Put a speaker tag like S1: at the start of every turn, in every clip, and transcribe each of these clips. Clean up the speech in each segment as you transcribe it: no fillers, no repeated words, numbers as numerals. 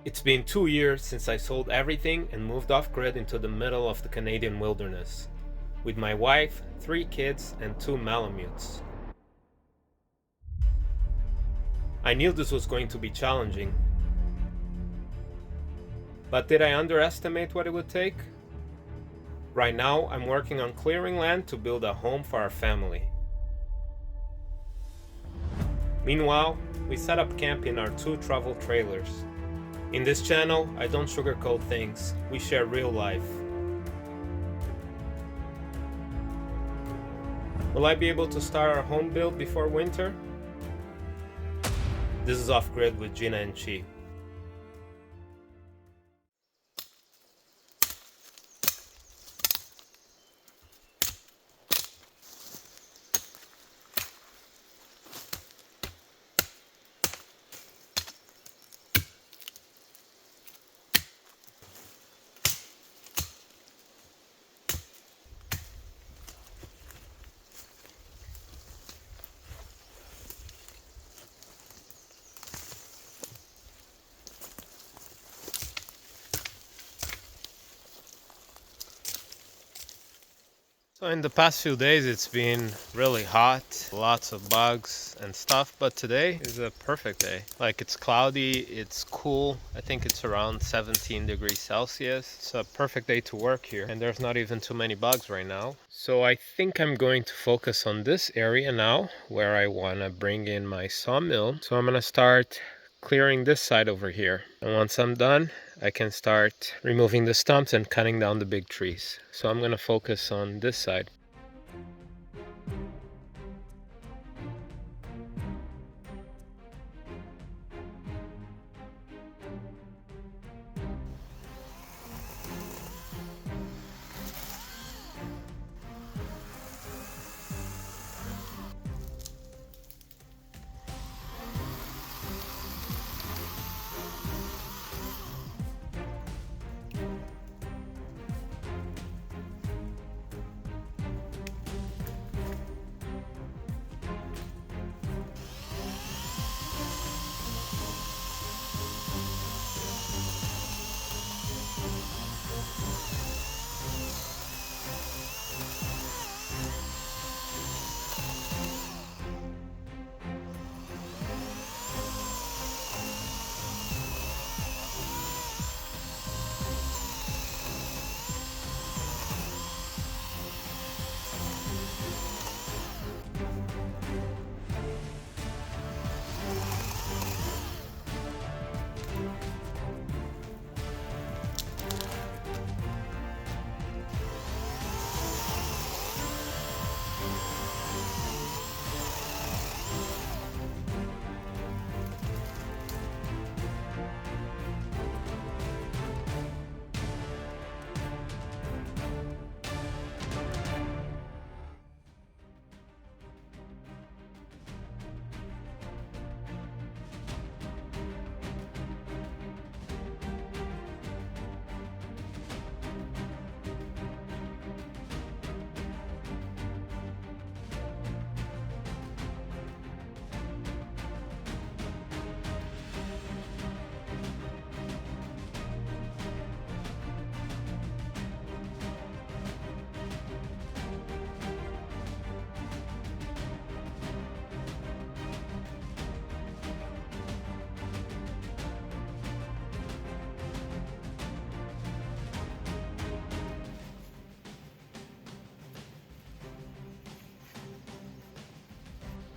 S1: It's been 2 years since I sold everything and moved off-grid into the middle of the Canadian wilderness, with my wife, 3 kids, and 2 Malamutes. I knew this was going to be challenging, but did I underestimate what it would take? Right now, I'm working on clearing land to build a home for our family. Meanwhile, we set up camp in our 2 travel trailers. In this channel, I don't sugarcoat things, we share real life. Will I be able to start our home build before winter? This is Off Grid with Gina&Thi. So in the past few days it's been really hot, lots of bugs and stuff, but today is a perfect day. Like, it's cloudy, it's cool, I think it's around 17 degrees Celsius. It's a perfect day to work here, and there's not even too many bugs right now. So I think I'm going to focus on this area now, where I want to bring in my sawmill. So I'm going to start clearing this side over here, and once I'm done I can start removing the stumps and cutting down the big trees. So I'm going to focus on this side.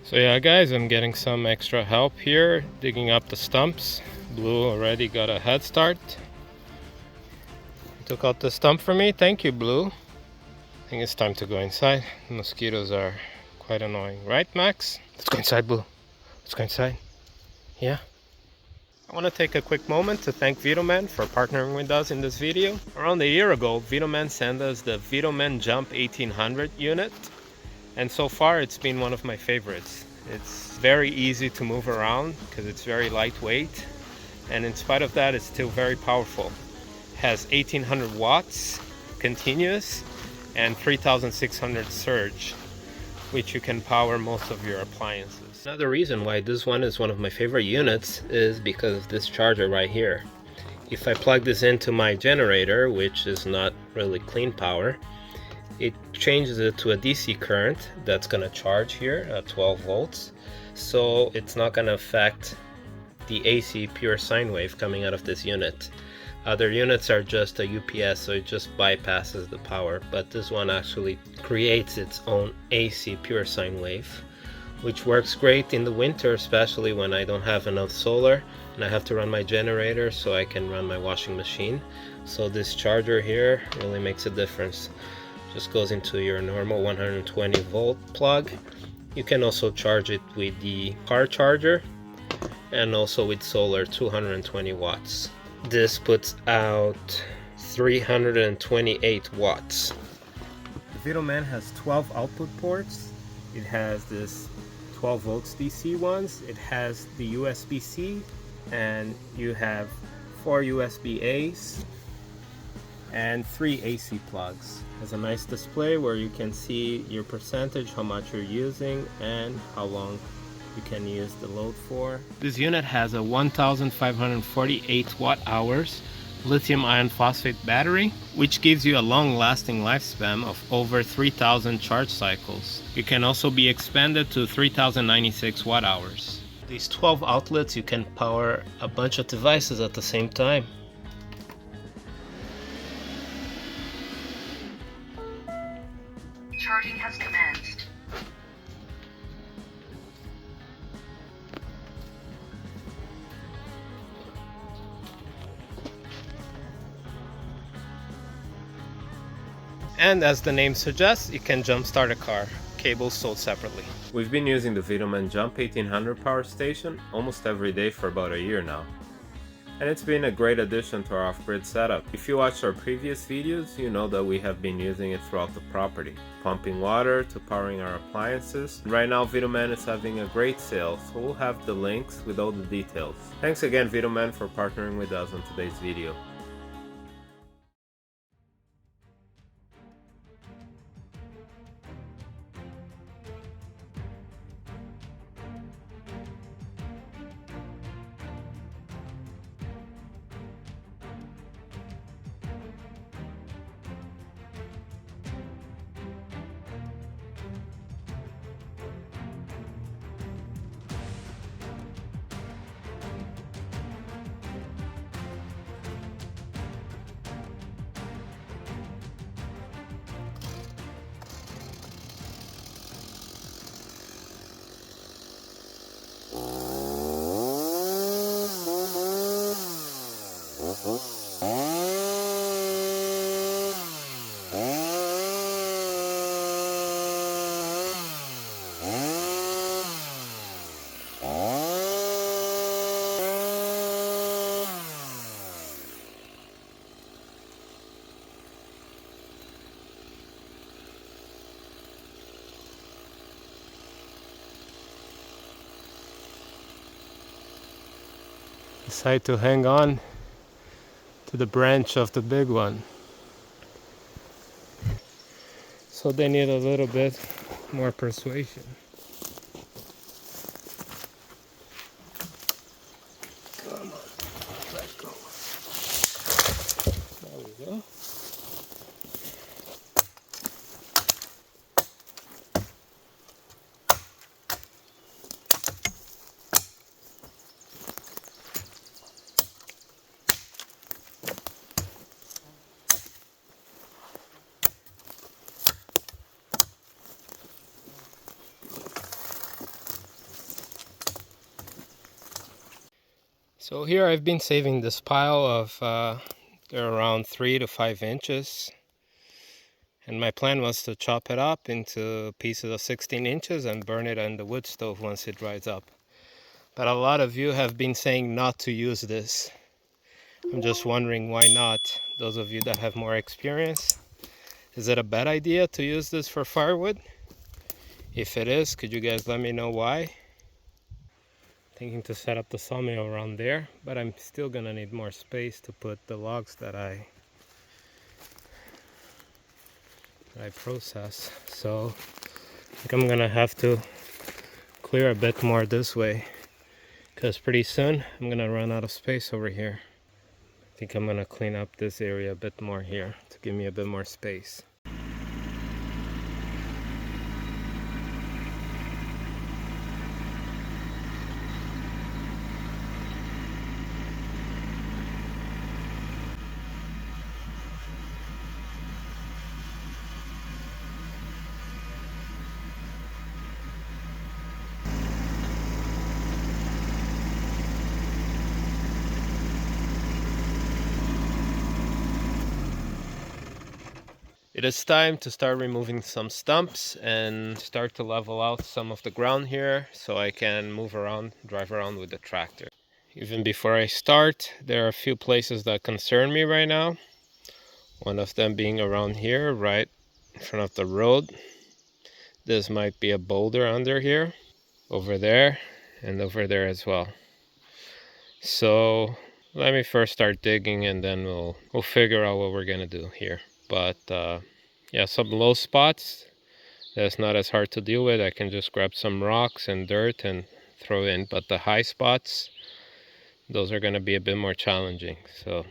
S1: So yeah guys, I'm getting some extra help here digging up the stumps. Blue already got a head start. Took out the stump for me. Thank you, Blue. I think it's time to go inside. The mosquitoes are quite annoying, right Max? Let's go inside, Blue. Let's go inside. Yeah. I want to take a quick moment to thank VTOMAN for partnering with us in this video. Around a year ago, VTOMAN sent us the VTOMAN Jump 1800 unit. And so far it's been one of my favorites. It's very easy to move around because it's very lightweight, and in spite of that it's still very powerful. It has 1800 watts continuous and 3600 surge, which you can power most of your appliances. Another reason why this one is one of my favorite units is because of this charger right here. If I plug this into my generator, which is not really clean power, it changes it to a DC current that's going to charge here at 12 volts. So it's not going to affect the AC pure sine wave coming out of this unit. Other units are just a UPS, so it just bypasses the power, but this one actually creates its own AC pure sine wave, which works great in the winter, especially when I don't have enough solar and I have to run my generator so I can run my washing machine. So this charger here really makes a difference. Just goes into your normal 120 volt plug. You can also charge it with the car charger and also with solar 220 watts. This puts out 328 watts. The VTOMAN has 12 output ports. It has this 12 volts DC ones. It has the USB-C, and you have 4 USB-A's and 3 AC plugs. It has a nice display where you can see your percentage, how much you're using, and how long you can use the load for. This unit has a 1548 watt hours lithium iron phosphate battery, which gives you a long lasting lifespan of over 3000 charge cycles. It can also be expanded to 3096 watt hours. These 12 outlets, you can power a bunch of devices at the same time.
S2: Charging has commenced.
S1: And as the name suggests, it can jumpstart a car. Cables sold separately. We've been using the VTOMAN Jump 1800 power station almost every day for about a year now. And it's been a great addition to our off-grid setup. If you watched our previous videos, you know that we have been using it throughout the property, pumping water to powering our appliances. And right now VTOMAN is having a great sale, so we'll have the links with all the details. Thanks again VTOMAN for partnering with us on today's video. Decide to hang on to the branch of the big one. So they need a little bit more persuasion. Come on, let go. There we go. So here I've been saving this pile of, they're around 3 to 5 inches. And my plan was to chop it up into pieces of 16 inches and burn it on the wood stove once it dries up. But a lot of you have been saying not to use this. I'm just wondering why not. Those of you that have more experience, is it a bad idea to use this for firewood? If it is, could you guys let me know why? Thinking to set up the sawmill around there, but I'm still gonna need more space to put the logs that I process. So I think I'm gonna have to clear a bit more this way, because pretty soon I'm gonna run out of space over here. I think I'm gonna clean up this area a bit more here to give me a bit more space. It is time to start removing some stumps and start to level out some of the ground here so I can move around, drive around with the tractor. Even before I start, there are a few places that concern me right now. One of them being around here, right in front of the road. This might be a boulder under here, over there, and over there as well. So let me first start digging and then we'll figure out what we're gonna do here. But yeah, some low spots, that's not as hard to deal with. I can just grab some rocks and dirt and throw in. But the high spots, those are gonna be a bit more challenging. So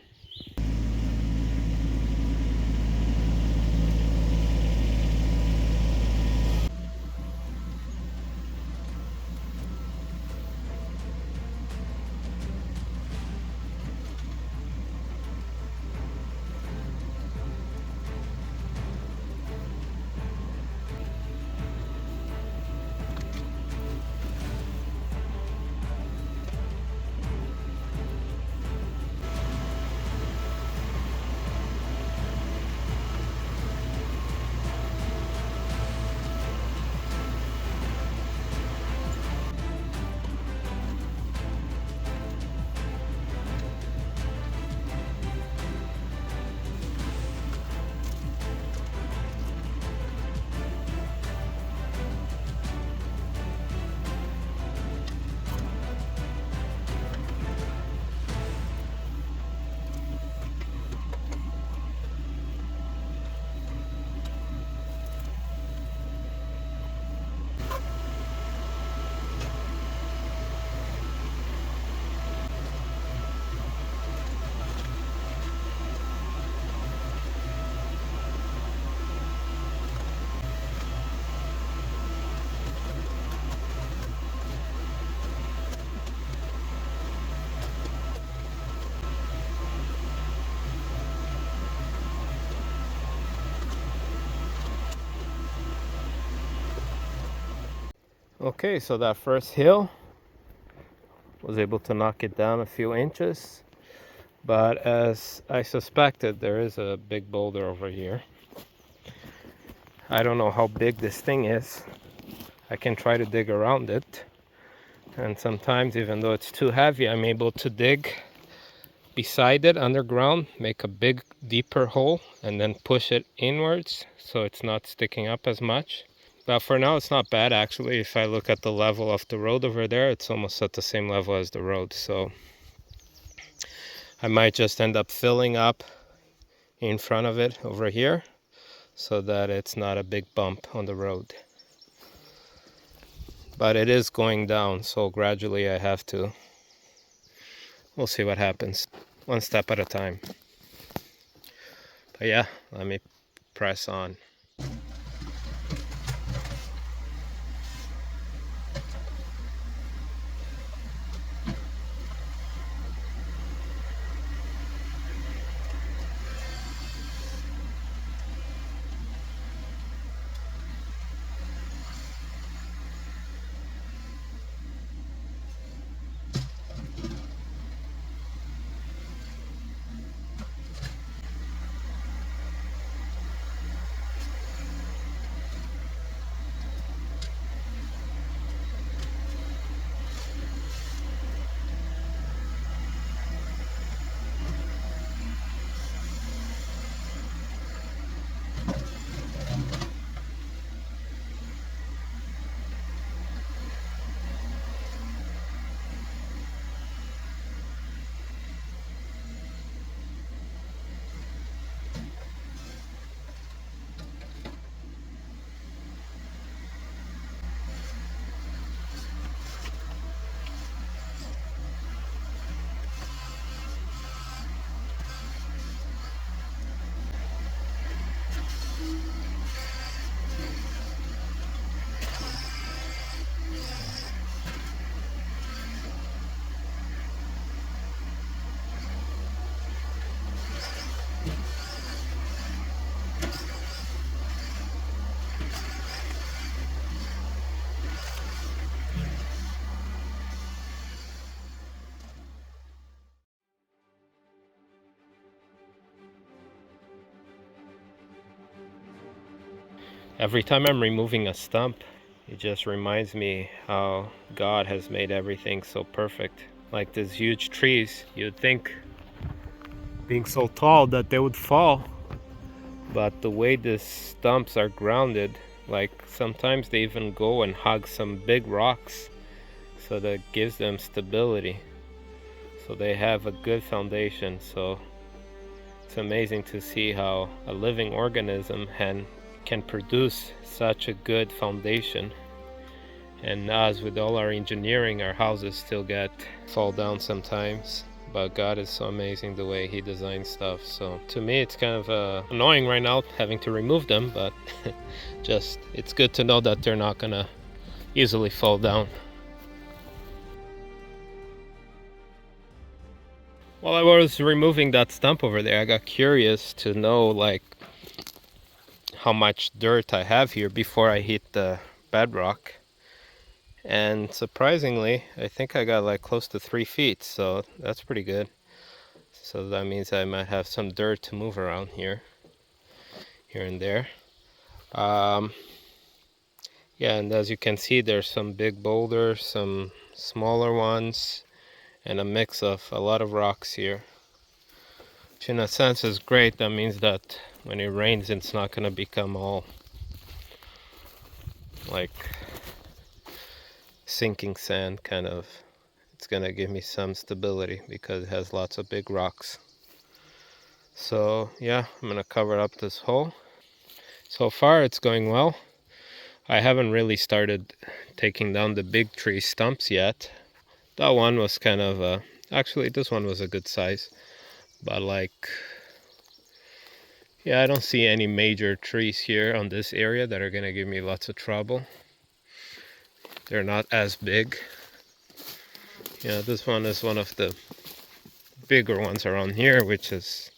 S1: okay, so that first hill, was able to knock it down a few inches. But as I suspected, there is a big boulder over here. I don't know how big this thing is. I can try to dig around it. And sometimes, even though it's too heavy, I'm able to dig beside it underground, make a big, deeper hole, and then push it inwards so it's not sticking up as much. But for now, it's not bad actually. If I look at the level of the road over there, it's almost at the same level as the road. So I might just end up filling up in front of it over here so that it's not a big bump on the road. But it is going down, so gradually I have to. We'll see what happens. One step at a time. But yeah, let me press on. Every time I'm removing a stump, it just reminds me how God has made everything so perfect. Like these huge trees, you'd think being so tall that they would fall, but the way these stumps are grounded, like sometimes they even go and hug some big rocks, so that gives them stability, so they have a good foundation. So it's amazing to see how a living organism can produce such a good foundation. And as with all our engineering, our houses still fall down sometimes, but God is so amazing the way he designs stuff. So to me it's kind of annoying right now having to remove them, but just it's good to know that they're not gonna easily fall down. While I was removing that stump over there, I got curious to know like how much dirt I have here before I hit the bedrock. And surprisingly, I think I got like close to 3 feet, so that's pretty good. So that means I might have some dirt to move around here and there. Yeah, and as you can see, there's some big boulders, some smaller ones, and a mix of a lot of rocks here. Which in a sense is great. That means that when it rains, it's not going to become all like sinking sand kind of. It's going to give me some stability because it has lots of big rocks. So yeah, I'm going to cover up this hole. So far it's going well. I haven't really started taking down the big tree stumps yet. That one was kind of actually this one was a good size, but like, yeah, I don't see any major trees here on this area that are gonna give me lots of trouble. They're not as big. Yeah, this one is one of the bigger ones around here, which is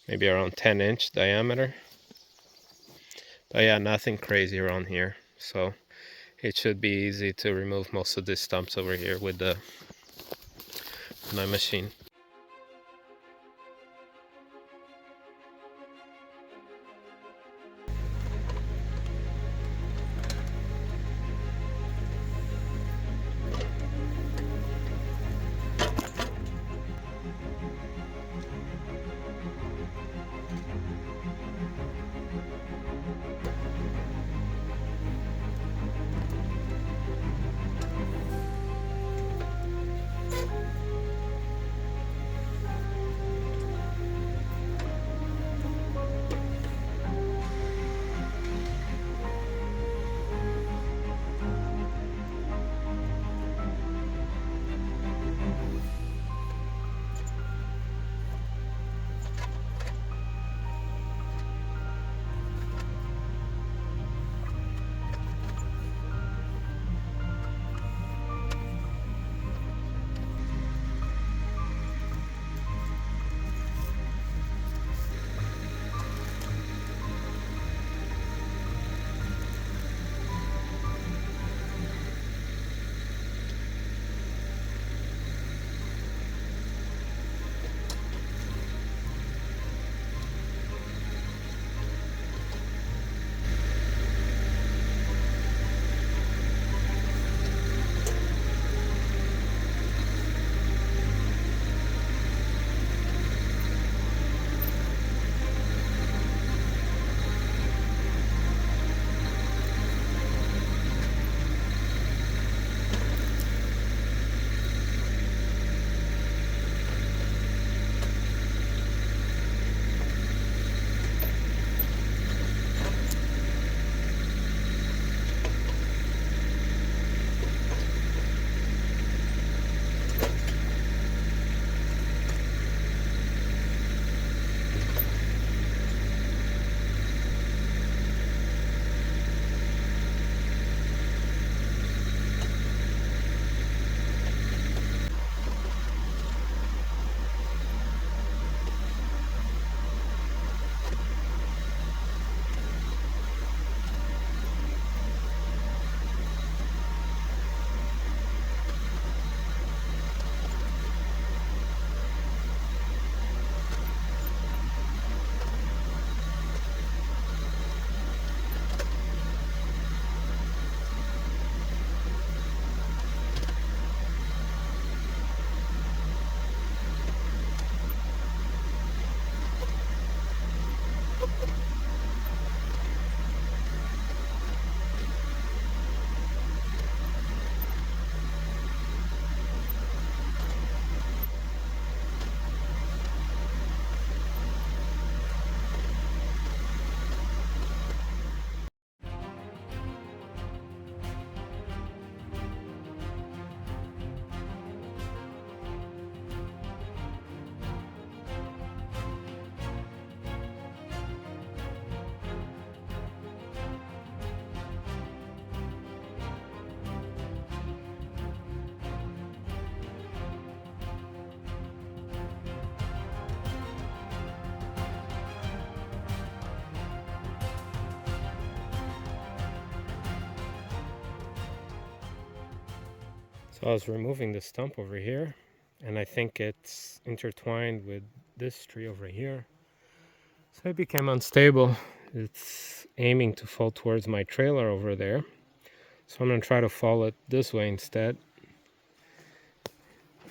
S1: maybe around 10-inch diameter. But yeah, nothing crazy around here, so it should be easy to remove most of these stumps over here with my machine. So I was removing the stump over here, and I think it's intertwined with this tree over here. So it became unstable. It's aiming to fall towards my trailer over there. So I'm going to try to fall it this way instead.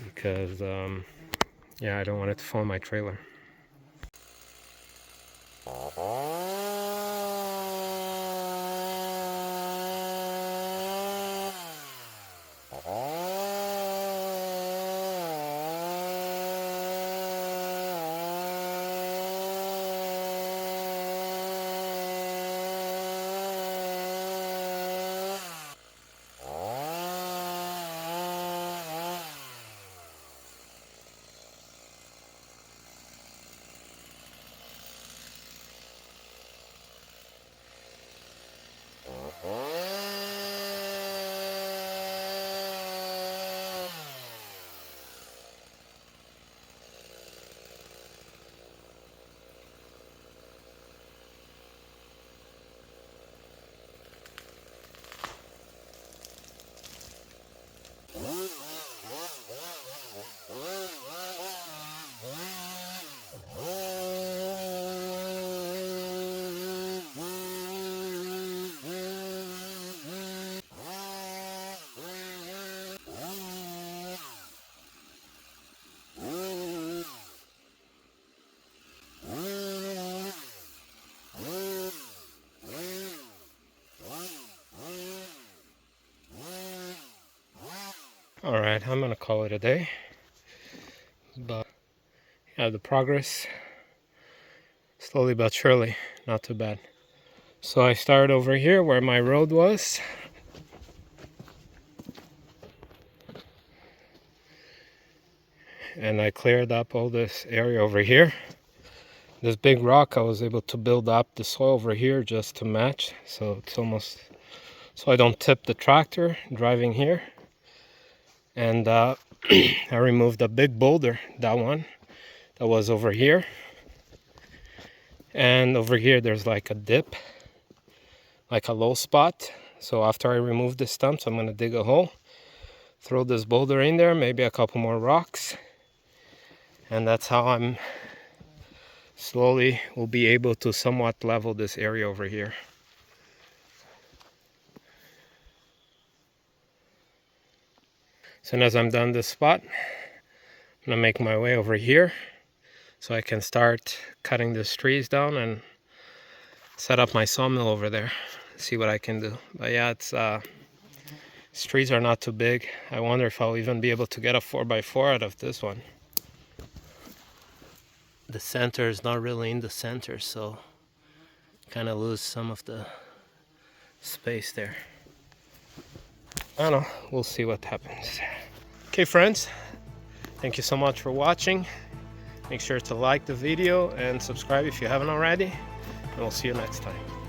S1: Because, yeah, I don't want it to fall my trailer. Alright, I'm gonna call it a day. But yeah, the progress, slowly but surely, not too bad. So I started over here where my road was. And I cleared up all this area over here. This big rock, I was able to build up the soil over here just to match. So it's almost, so I don't tip the tractor driving here. And I removed a big boulder, that one, that was over here. And over here there's like a dip, like a low spot. So after I remove the stumps, I'm gonna dig a hole, throw this boulder in there, maybe a couple more rocks. And that's how I'm slowly will be able to somewhat level this area over here. So as I'm done this spot, I'm gonna make my way over here so I can start cutting these trees down and set up my sawmill over there. See what I can do. But yeah, it's these trees are not too big. I wonder if I'll even be able to get a 4x4 out of this one. The center is not really in the center, so kind of lose some of the space there. I don't know, we'll see what happens. Okay friends, thank you so much for watching. Make sure to like the video and subscribe if you haven't already, and we'll see you next time.